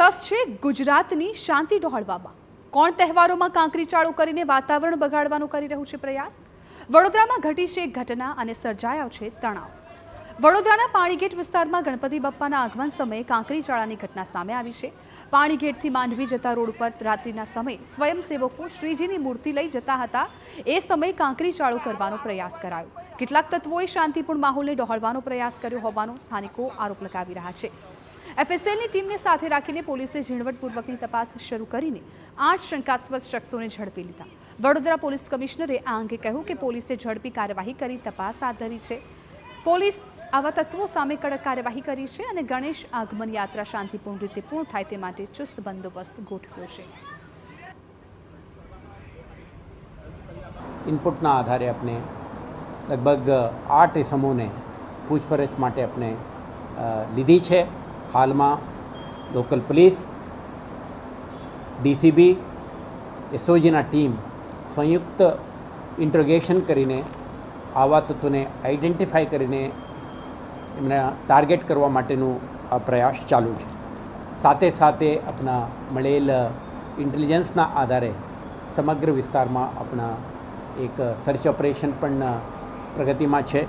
રસ છે ગુજરાતની શાંતિ ડહોળવામાં। કોણ તહેવારોમાં કાંકરી ચાળુ કરીને વાતાવરણ બગાડવાનો કરી રહ્યું છે પ્રયાસ। વડોદરામાં ઘટી છે એક ઘટના અને સર્જાયો છે તણાવ। વડોદરાના પાણીગેટ વિસ્તારમાં ગણપતિ બાપ્પાના આગમન સમયે કાંકરી ચાળાની ઘટના સામે આવી છે। પાણીગેટથી માંડવી જતા રોડ પર રાત્રિના સમયે સ્વયંસેવકો શ્રીજીની મૂર્તિ લઈ જતા હતા। એ સમયે કાંકરી ચાળુ કરવાનો પ્રયાસ કરાયો। કેટલાક તત્વોએ શાંતિપૂર્ણ માહોલને ડહોળવાનો પ્રયાસ કર્યો હોવાનો સ્થાનિકો આરોપ લગાવી રહ્યા છે। એફએસએલની ટીમને સાથે રાખીને પોલીસે ઝીણવટપૂર્વકની તપાસ શરૂ કરીને 8 શંકાસ્પદ શખ્સોને ઝડપી લીધા। વડોદરા પોલીસ કમિશનરે આ અંગે કહ્યું કે પોલીસે ઝડપી કાર્યવાહી કરી તપાસ હાથ ધરી છે। પોલીસ આવા તત્વો સામે કડક કાર્યવાહી કરી છે અને ગણેશ આગમન યાત્રા શાંતિપૂર્ણ રીતે પૂર્ણ થાય તે માટે ચુસ્ત બંદોબસ્ત ગોઠવ્યો છે। ઇનપુટના આધારે આપણે લગભગ 8 ઇસમોને પૂછપરછ માટે આપણે લીધી છે। હાલમાં લોકલ પોલીસ, ડીસીબી, એસઓજીના ટીમ સંયુક્ત ઇન્ટ્રોગેશન કરીને આવા તત્વોને આઈડેન્ટિફાઈ કરીને એમના ટાર્ગેટ કરવા માટેનું આ પ્રયાસ ચાલુ છે। સાથે સાથે આપણા મળેલ ઇન્ટેલિજન્સના આધારે સમગ્ર વિસ્તારમાં આપણા એક સર્ચ ઓપરેશન પણ પ્રગતિમાં છે।